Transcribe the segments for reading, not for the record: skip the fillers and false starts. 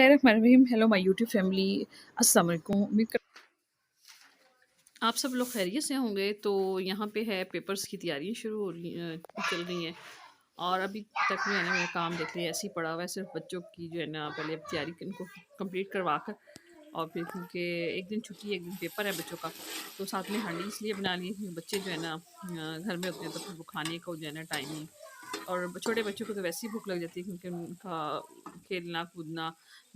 बिस्मिल्लाहिर्रहमानिर्रहीम। Hello my YouTube family, अस्सलाम वालेकुम। उम्मीद कर आप सब लोग खैरियत से होंगे। तो यहाँ पे है पेपर्स की तैयारियाँ शुरू हो रही चल रही हैं और अभी तक जो है ना मेरा काम देख लिया ऐसे ही पड़ा हुआ है। सिर्फ बच्चों की जो है ना पहले तैयारी इनको कंप्लीट करवा कर और फिर क्योंकि एक दिन छुट्टी एक दिन पेपर है बच्चों का, तो साथ में हांडी इसलिए बना ली क्योंकि बच्चे जो है ना घर में होते हैं तो फिर वो खाने को जो है ना टाइम नहीं। और छोटे बच्चों को तो वैसे ही भूख लग जाती है क्योंकि उनका खेलना कूदना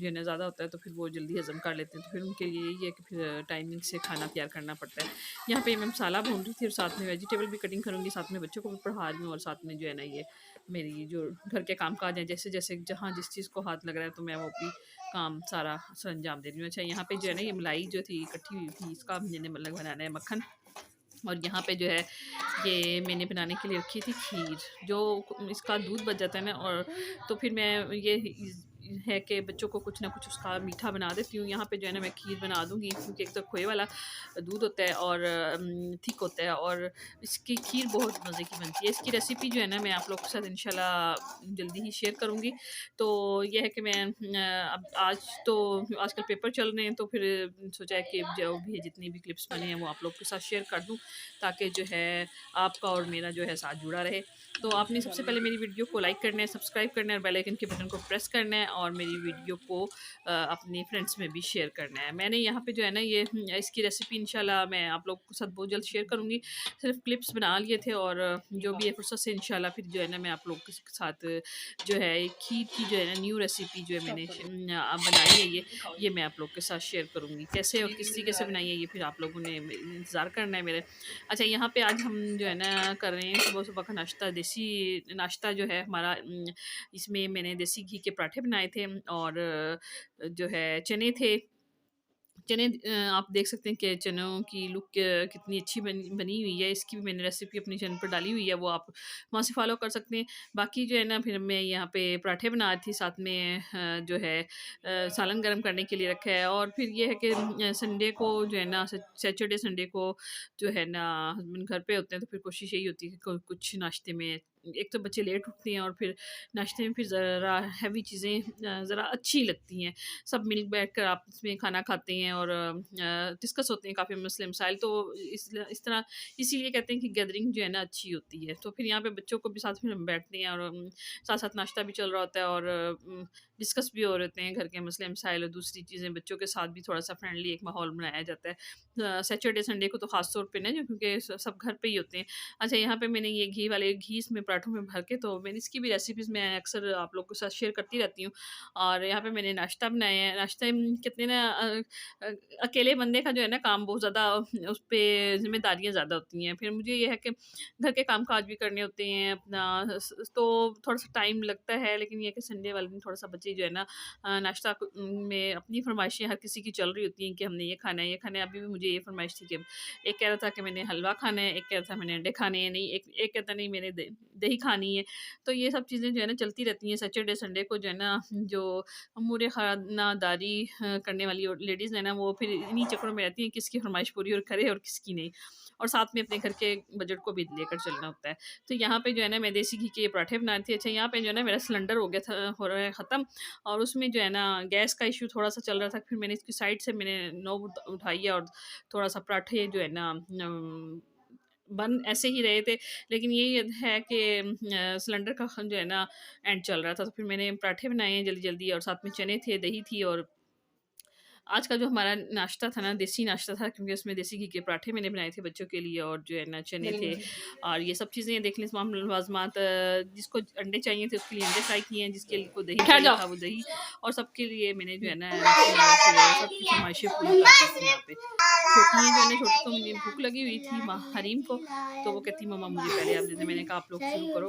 जो है ना ज़्यादा होता है, तो फिर वो जल्दी हज़म कर लेते हैं। तो फिर उनके लिए यही है कि फिर टाइमिंग से खाना तैयार करना पड़ता है। यहाँ पे मैं मसाला भून रही थी और साथ में वेजिटेबल भी कटिंग करूँगी, साथ में बच्चों को भी पढ़ा रही हूँ और साथ में जो है ना ये मेरी जो घर के काम काज हैं जैसे जैसे जहाँ जिस चीज़ को हाथ लग रहा है तो मैं वो भी काम सारा सरंजाम दे रही हूँ। अच्छा, यहाँ पे जो है ना ये मलाई जो थी इकट्ठी हुई थी, इसका मैंने मतलब बनाना है मक्खन। और यहाँ पे जो है ये मैंने बनाने के लिए रखी थी खीर, जो इसका दूध बच जाता है ना, और तो फिर मैं ये है कि बच्चों को कुछ ना कुछ उसका मीठा बना देती हूँ। यहाँ पे जो है ना मैं खीर बना दूँगी क्योंकि एक तो खोए वाला दूध होता है और थिक होता है और इसकी खीर बहुत मज़े की बनती है। इसकी रेसिपी जो है ना मैं आप लोगों के साथ इंशाल्लाह जल्दी ही शेयर करूँगी। तो ये है कि मैं अब आज तो आजकल पेपर चल रहे हैं तो फिर सोचा है कि जो भी जितनी भी क्लिप्स बने हैं वो आप लोग के साथ शेयर कर दूँ ताकि जो है आपका और मेरा जो है साथ जुड़ा रहे। तो आपने सबसे पहले मेरी वीडियो को लाइक करना है, सब्सक्राइब करना है और बेल आइकन के बटन को प्रेस करना है और मेरी वीडियो को अपने फ्रेंड्स में भी शेयर करना है। मैंने यहाँ पे जो है ना ये इसकी रेसिपी इंशाल्लाह मैं आप लोग के साथ बहुत जल्द शेयर करूँगी। सिर्फ क्लिप्स बना लिए थे और जो भी है फुर्सत से इंशाल्लाह फिर जो है ना मैं आप लोग के साथ जो है खीर की जो है ना न्यू रेसिपी जो है मैंने बनाई है ये मैं आप लोग के साथ शेयर करूँगी। कैसे और किस तरीके से बनाई है ये फिर आप लोगों ने इंतज़ार करना है मेरे। अच्छा, यहाँ पे आज हम जो है ना कर रहे हैं सुबह-सुबह का नाश्ता, देसी नाश्ता जो है हमारा। इसमें मैंने देसी घी के पराठे बनाए थे और जो है चने थे। चने आप देख सकते हैं कि चनों की लुक कितनी अच्छी बनी हुई है। इसकी भी मैंने रेसिपी अपने चैनल पर डाली हुई है, वो आप वहाँ से फ़ॉलो कर सकते हैं। बाकी जो है ना फिर मैं यहाँ पे पराठे बना रही थी, साथ में जो है सालन गरम करने के लिए रखा है। और फिर ये है कि संडे को जो है ना सैटरडे संडे को जो है ना हस्बैंड घर पे होते हैं तो फिर कोशिश यही होती है कि कुछ नाश्ते में, एक तो बच्चे लेट उठते हैं और फिर नाश्ते में फिर ज़रा हैवी चीज़ें ज़रा अच्छी लगती हैं। सब मिल बैठ कर आपस में खाना खाते हैं और डिस्कस होते हैं काफ़ी मसले मसाइल। तो इस तरह इसीलिए कहते हैं कि गैदरिंग जो है ना अच्छी होती है। तो फिर यहाँ पे बच्चों को भी साथ में हम बैठते हैं और साथ साथ नाश्ता भी चल रहा होता है और डिस्कस भी हो रहते हैं घर के मसले मसाइल और दूसरी चीज़ें। बच्चों के साथ भी थोड़ा सा फ्रेंडली एक माहौल बनाया जाता है सैटरडे संडे को तो ख़ास तौर पे ना, जो क्योंकि सब घर पे ही होते हैं। अच्छा, यहाँ पे मैंने ये घी इसमें पराठों में भर के, तो मैंने इसकी भी रेसिपीज़ मैं अक्सर आप लोगों के साथ शेयर करती रहती हूँ। और यहाँ पे मैंने नाश्ता बनाया है। नाश्ते में कितने ना अ, अकेले बंदे का जो है ना काम बहुत ज़्यादा, उस पे ज़िम्मेदारियाँ ज़्यादा होती हैं। फिर मुझे ये है कि घर के काम-काज भी करने होते हैं अपना तो थोड़ा-सा टाइम लगता है। लेकिन ये है कि संडे वाले दिन थोड़ा-सा बच्चे जो है ना नाश्ता में अपनी फ़रमाइशें हर किसी की चल रही होती हैं कि हमने ये खाना है, ये खाना है। अभी भी मुझे ये फ़रमाइश थी कि एक कह रहा था कि मैंने हलवा खाना है, एक कह रहा था मैंने अंडे खाने हैं, नहीं एक कहता नहीं मैंने दही खानी है। तो ये सब चीज़ें जो है ना चलती रहती हैं। सैटरडे संडे को जो है ना जो अमूरे खानादारी करने वाली और लेडीज़ हैं ना वो फिर इन्हीं चक्करों में रहती हैं, किसकी फ़रमाइश पूरी और करे और किसकी नहीं। और साथ में अपने घर के बजट को भी लेकर चलना होता है। तो यहाँ पे जो है ना मैं देसी घी के पराठे बना रही थी। अच्छा, यहाँ पे जो है ना मेरा सिलेंडर हो गया था, हो रहा है ख़त्म और उसमें जो है ना गैस का इश्यू थोड़ा-सा चल रहा था। फिर मैंने इसकी साइड से मैंने नोब उठाई है और थोड़ा-सा पराठे जो है ना बन ऐसे ही रहे थे। लेकिन यही है कि सिलेंडर का जो है ना एंड चल रहा था, तो फिर मैंने पराठे बनाए हैं जल्दी-जल्दी और साथ में चने थे, दही थी और आज का जो हमारा नाश्ता था ना देसी नाश्ता था क्योंकि उसमें देसी घी के पराठे मैंने बनाए थे बच्चों के लिए और जो है ना चने थे और ये सब चीज़ें देख लें तमाम लवाज़मात। जिसको अंडे चाहिए थे उसके लिए अंडे फ्राई किए हैं, जिसके लिए को दही चाहिए था वो दही, और सबके लिए मैंने जो है ना फिर सबकी फरमाइशें पूरी करती थी यहाँ पे। छोटी जो है ना छोटी को मुझे भूख लगी हुई थी हरीम को, तो वो कहती मम्मा मुझे पहले आप दे दें। मैंने कहा आप लोग शुरू करो।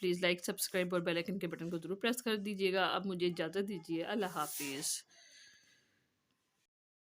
प्लीज़ लाइक, सब्सक्राइब और बेल आइकन के बटन को ज़रूर प्रेस कर दीजिएगा। अब मुझे इजाज़त दीजिए। अल्लाह हाफ़िज़।